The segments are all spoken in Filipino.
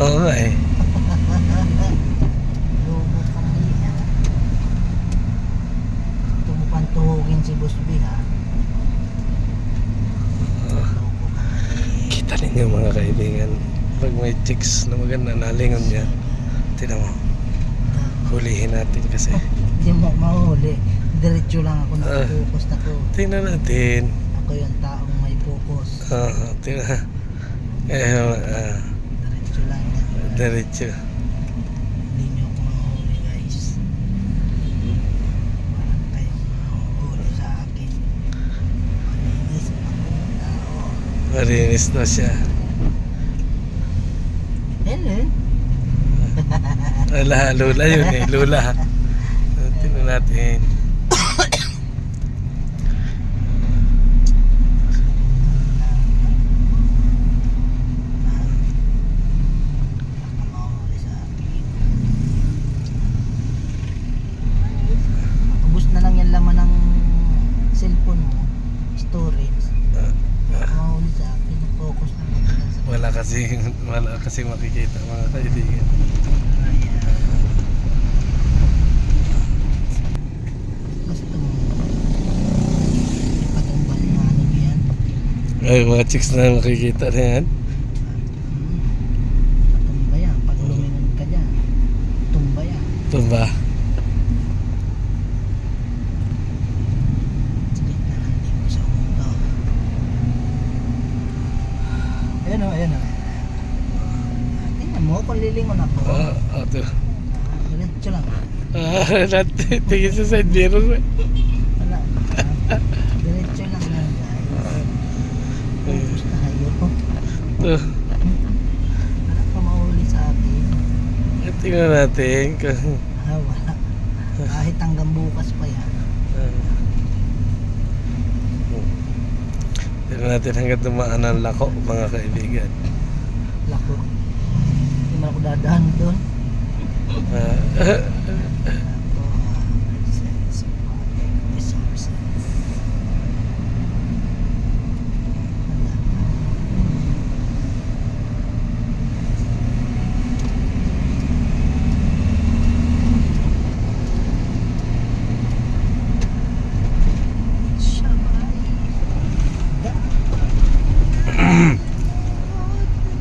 Oo nga eh. Lobo kami ha. Gusto mo pang tuhugin si Boss B ha. Lobo kami. Kita ninyo mga kaibigan, pag may chicks na maganda nalingon niya, tinan mo, hulihin natin kasi. Hindi mo mahuli. Diretso lang ako, nakapokus na ko. Tingnan natin. Ako yung taong may focus. Tingnan. Diretso lang yan. Diretso. Hindi nyo ako mahuli guys. Walang kayong mahuli sa akin. Malinis akong tao. Marinis na siya. Hello? Lula yun eh, lula. Tingnan natin. Ubus na lang yung laman ng cellphone mo, storage. Mahuli sa akin, focus na lang sa Wala kasi makikita mga kaibigan. Gusto mo ipatumbal yung ano yan? Ay, mga chicks na makikita na yan. Patumba yan, pag lumingon ka dyan, tumba yan. Tumba. Sakit na lang din mo sa mundo. Ayan o, ayan o. Tingnan mo kung lilingon ako. Ito. Diretso lang. Tingin sa side mirror. Wala. Diretso lang yan guys. Focus tayo. Ito. Wala ka mahuli sa akin. Tingnan natin. Wala. Kahit hanggang bukas pa yan. Tingnan natin hanggang dumaan ang lako mga kaibigan. Lako. Hindi man ako dadaan doon.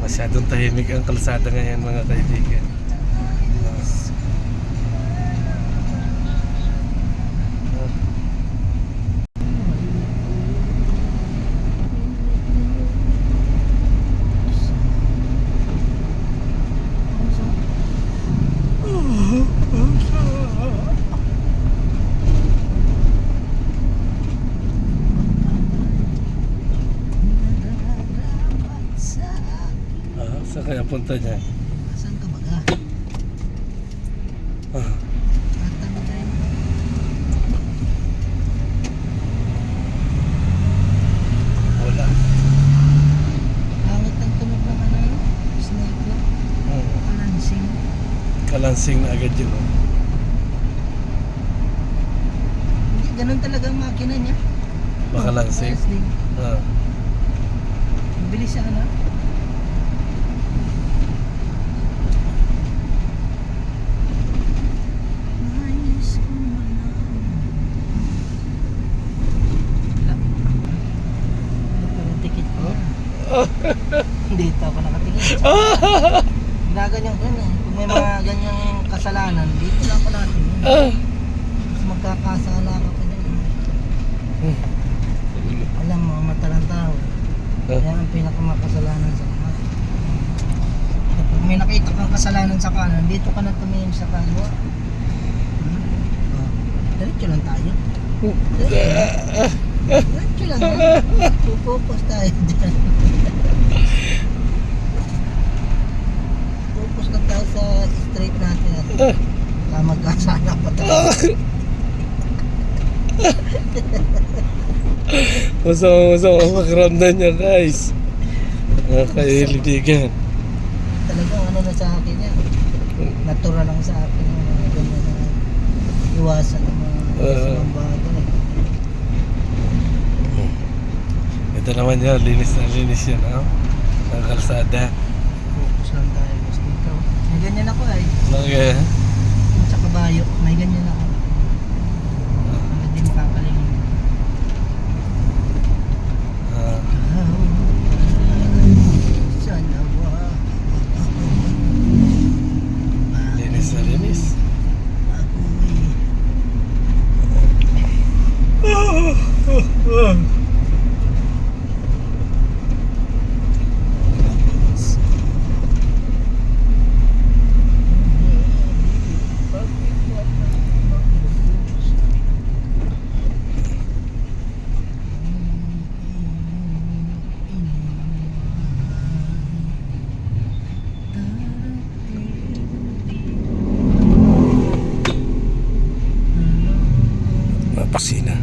Masyadong tahimik ang kalsada ngayon mga kaibigan. Saan kaya punta niya? Saan ka baga? Tatama tayo. Wala. Pangit ang tunog ng ano yun? Sniper? Kalansing? Kalansing na agad yun. Hindi, ganun talaga ang makina niya. Makalansing. Kalansing. Bilis siya ano? Dito ako nakatingin. Ginaganyan ko yun eh. Kung may mga ganyang kasalanan, dito lang ako nakatingin. Mas magkakasala ka pa dyan. Alam mo, mata ng tao. Kaya ang pinakamakasalanan sa lahat. Kung may nakita kang kasalanan sa kanan, dito ka na tumingin sa kaliwa. Diretso lang tayo. Diretso lang. Focus tayo dyan. Focus lang tayo sa straight natin at magkasala pa tayo. Masama ang pakiramdam niya guys. Mga kaibigan. Talagang ano na sa akin yan. Natural lang sa akin yung mga ganyan na iwasan ng mga bago eh. Ito naman yan, linis na linis yan, ang kalsada. Focus lang tayo gusto. Okay. Yung sa kabayo, may ganyan ako. Hindi makakalimutan. Sa lawa. Linis na linis. Mapusina.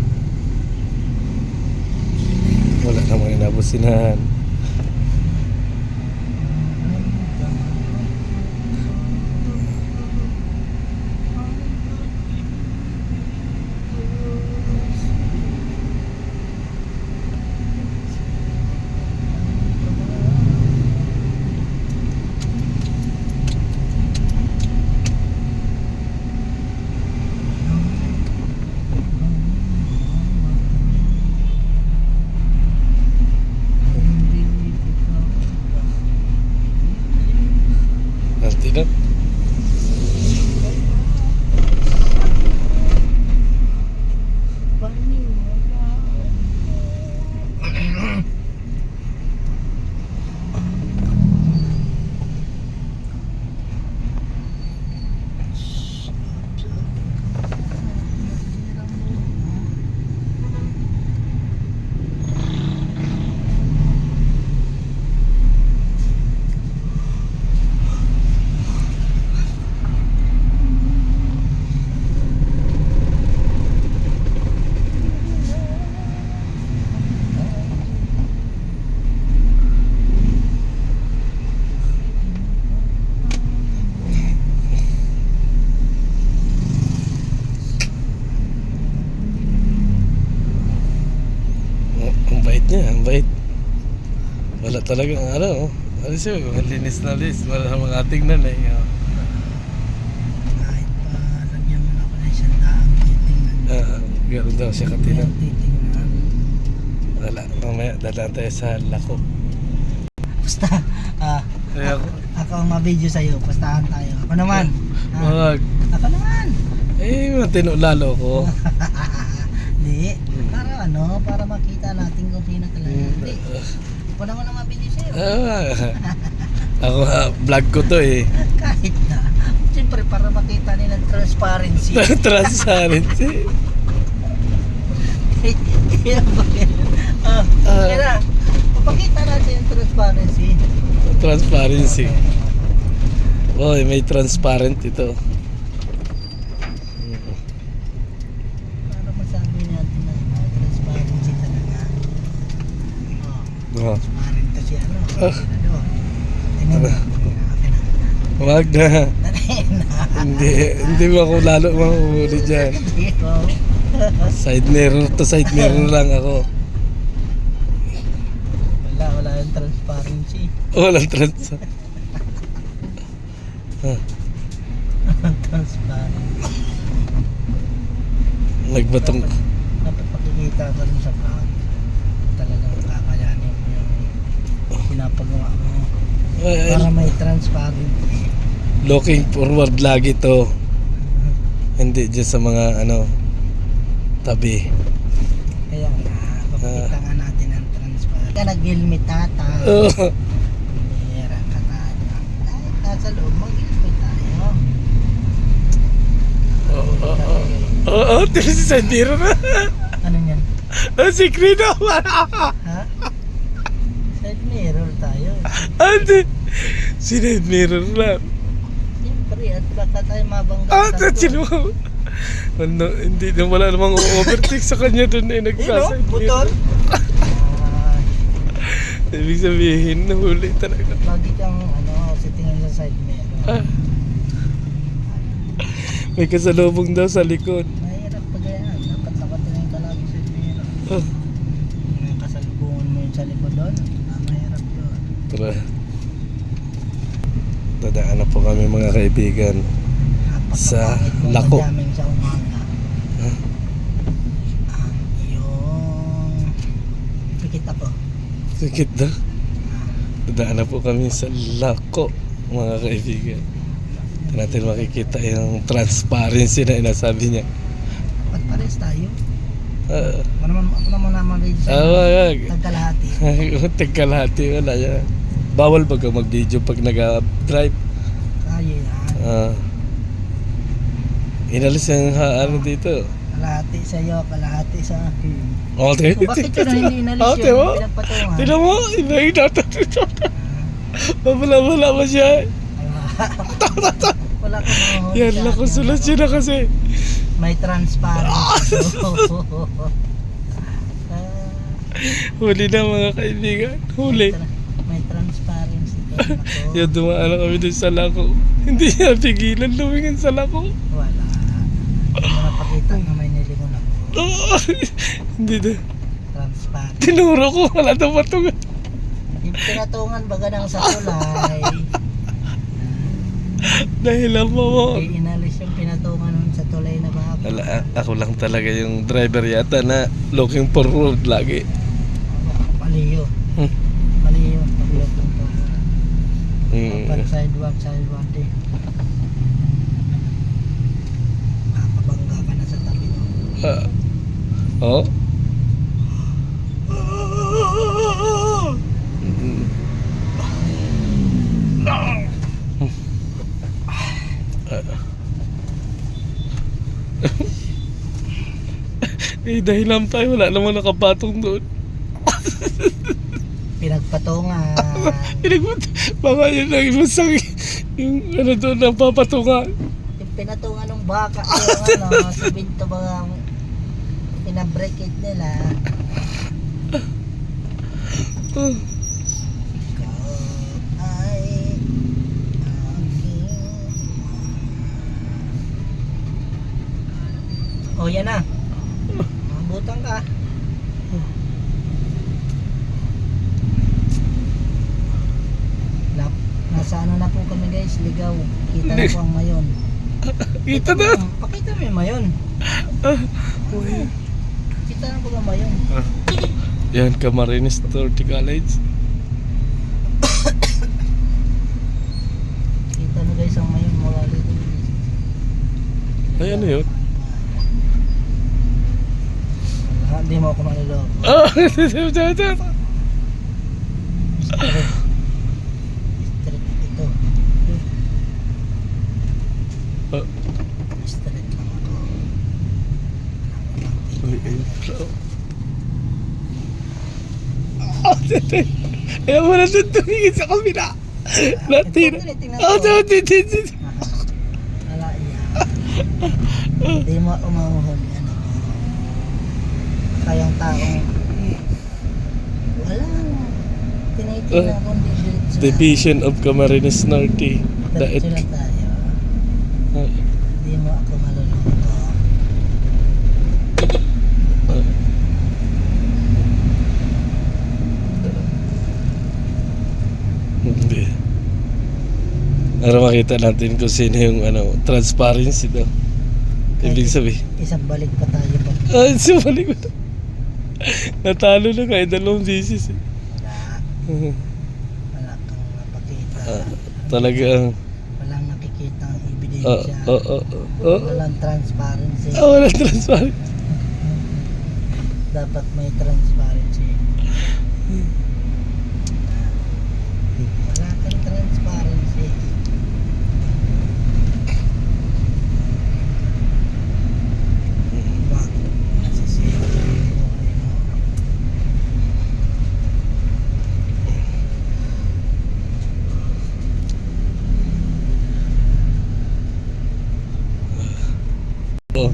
Wala namang inabusinahan. Tidak. Ang bait niya, ang bait. Wala talagang ano. Alis yun, linis na linis. Wala sa mga tingnan eh. Kahit pa lagyan mo na ako ng isang daang titingnan. Gano'n daw siya katina. Ayan, titingnan. Wala, mamaya dalaan tayo sa lako. Basta, Ay, ako ang ma-video sa'yo. Pustahan tayo. Ako naman. Wag. Ako naman. Eh, matino lalo ko. Hindi. Para ano, para makita natin kung sino talaga. Hindi. Ako naman ang ma-video sa'yo. Ako, vlog ko to eh. Kahit na. Siyempre, para makita nilang transparency. Transparency. Kaya ba yan? Kaya papakita natin yung transparency. Transparency. Oy, may transparent ito. Para masabi natin na transparency talaga. Oh. Transparent to si ano. Ano? Wag na. Hindi mo ako lalo mahuhuli dyan. Side mirror to side mirror lang ako. Wala yung transparency. Walang trans. Transparent. Nagbatong. Dapat pakikita ko rin sa vlog. Talagang kakayanin mo yung pinapagawa mo. Para may transparency. Looking forward lagi to. Hindi dyan sa mga ano tabi. Kaya nga, papakita nga natin ang transparency. Kaya nag-helmet tata. Mira ka tayo. Kahit nasa loob, mag-helmet tayo. Oo, ito si side mirror na. Ano yan? Si Crino. Ha? Side mirror tayo. Ante, side mirror lang. Siyempre, at baka tayo mabangga. Sino mo? Ano, hindi na wala namang overtake sa kanya doon eh, nagsaside Motor? Ibig sabihin, nahuli talaga. Lagi kang sitingin sa side mirror. May kasalubong daw sa likod. Mahirap pag yan. Dapat nakatingin ka lagi sa side mirror. May kasalubungan mo yun sa likod doon. Mahirap yun. Tara. Dadaan na po kami mga kaibigan. Sa pagkapangit mo lako. madaming sa umaga. Huh? Yung pikit ako. Sikit na. Dadaan na po kami sa Lako, mga kaibigan. Ito natin makikita yung transparency na inasabi niya. Ba't pares tayo? Ah, Ako naman rin sa wag. tagkalahati. Tagkalahati, wala yan. Bawal ba ka mag-video pag nag-drive? Kaya yan. Ah. Inalis yung ano dito. Kalahati sa'yo, kalahati sa akin. Oh, Bakit yun hindi inalis Oh, yun? tiyo? Pinagpatungan. Tignan mo, Wala ba siya? Wala ka mahuli. Yan lang kung sulat siya na kasi. May transparency. Huli na mga kaibigan. Huli. May transparency doon ako. Yan, dumaan na kami doon sa Lako. Hindi niya pigilan lumingin sa Lako. Wala. Hindi mo napakita na may nilingon ako. Hindi na. Transparent. Tinuro ko, wala na patungan. Yung pinatungan baga ng sa tulay. Dahil lang mo. Inalis yung pinatungan nun sa tulay na baka. Wala, ako lang talaga yung driver yata na looking for road lagi. Maliyo. Hmm. Maliyo. Paglutong ko. Hmm. Sidewalk eh. Makakabangga ka na sa tabi mo. Oh? Dahil lang tayo, wala namang nakapatong doon. Pinagpatungan. Baka yun ang masang yung ano doon, napapatungan. Yung pinatungan ng baka yung ano, sa binto ba ang pinabreakit nila. Ikaw ay aking oh, yan na. Mabutang ka. Nasa ano na po kami guys, ligaw. Kita na po ang mayon. Kita na. Pakita mo yung mayon. Kita na po ang mayon. Yan, Camarines 30 College. Kita na guys ang mayon mula dito. Ay, ano yun? Hindi mo ako maluloko. Straight ito. Straight lang ako. Uy, ayun pala. Ayaw mo na doon tumingin sa kabila. Latin. Ito, wala yan. Hindi mo umuhuli. Ano? Kayang taong walang tinitingnan kundi diretso lang. Division of Camarines Norte. Diretso lang tayo. Hindi mo ako maluloko. Hindi. Para makita natin kung sino yung ano, transparency daw. Ibig sabihin. Isang balik pa tayo pag Sumali ko na. Natalo na kahit 2 beses eh. wala kang napakita. Talagang Walang nakikita ang ebidensya. Walang transparency. Walang transparency. Dapat may transparency. Wala kang transparency. Bakit nasisira ang buhay mo? Oh.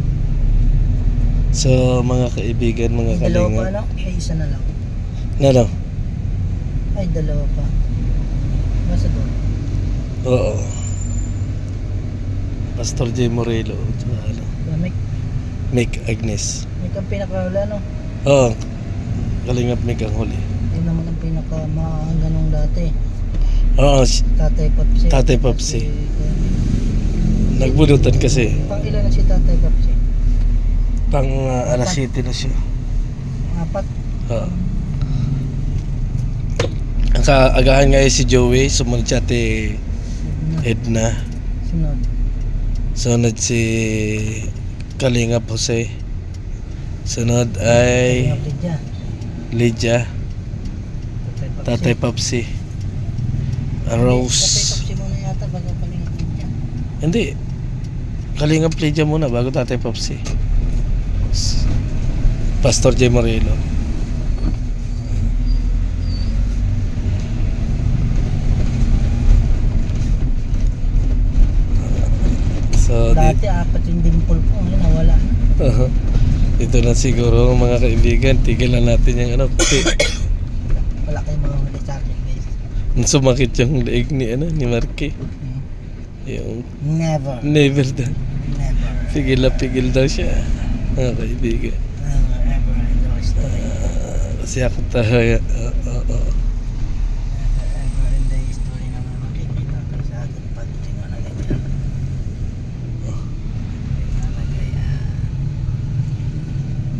So mga kaibigan, mga Dalawa pa kalinga. ano? Ay, isa na lang. Ano? Ay, dalawa pa. Basta doon. Oo. Pastor J. Morelo. Tsaka ano? May, Mick Agnes. may kang pinakahula, no? Oo. Kalingap Mick ang huli. Yun naman ang pinaka ganong dati. Oo. Tatay Papsi. Tatay Papsi. Nagbunutan kasi. Pang ilan na si Tatay Papsi? Pang alas 7 na siya. 4. Oo. Ang kaagahan nga si Joey, sumunod siya ate Edna. Sunod. Sunod si Kalingap Jose. Sunod ay Lydia. Lydia. Tatay Papsi. Papsi. Rose. Tatay Papsi muna yata bago Kalingap Lydia. Hindi. Kalingap Lydia muna bago Tatay Papsi. Pastor J. Morelo. So, Dati 4 yung dimple ko. Ngayon nawala na. dito na siguro mga kaibigan. Tigilan natin yung ano. Kasi Wala kayong mga huli sa akin guys. sumakit yung leeg ni Marky. Yung Never. never daw. Never. Pigil daw siya. Mga kaibigan. Never ever in the history. Kasi ako tayo. Never ever in the history na makikita ko sa atin pagdating na ganyan. Talaga yan.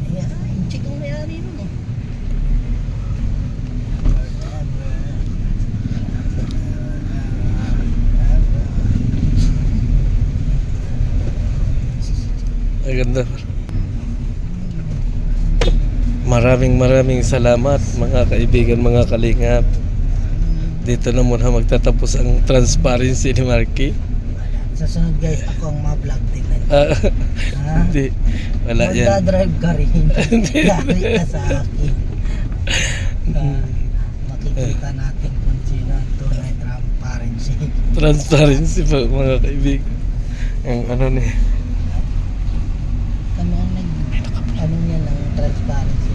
Yung chick ang may-ari nun eh. Maganda. Maraming salamat mga kaibigan, mga kalingap. Dito na muna magtatapos ang transparency ni Marky. Sa sunod guys, ako ang ma-vlog tingnan. Hindi. Wala yan. Magdadrive ka rin. Yari ka sa akin. Makikita natin kung sino ang tunay transparency. Transparency po mga kaibigan. Ang ano ni. Kami ang ano niya ng transparency.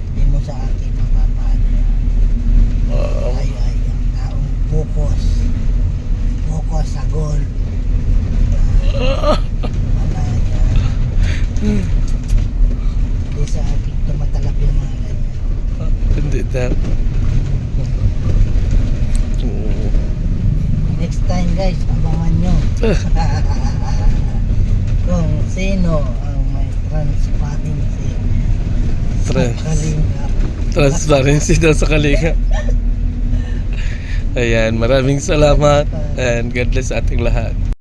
Hindi mo sa akin mapapaano yan. Tayo ay ang taong focus sa goal. Wala yan. Hindi sa akin tumatalab yung mga ganyan. Hindi daw. Next time guys, abangan nyo kung sino ang may transparency Trans- sa Kalingap. Transparency daw sa kalingap. Ayan, maraming salamat and God bless ating lahat.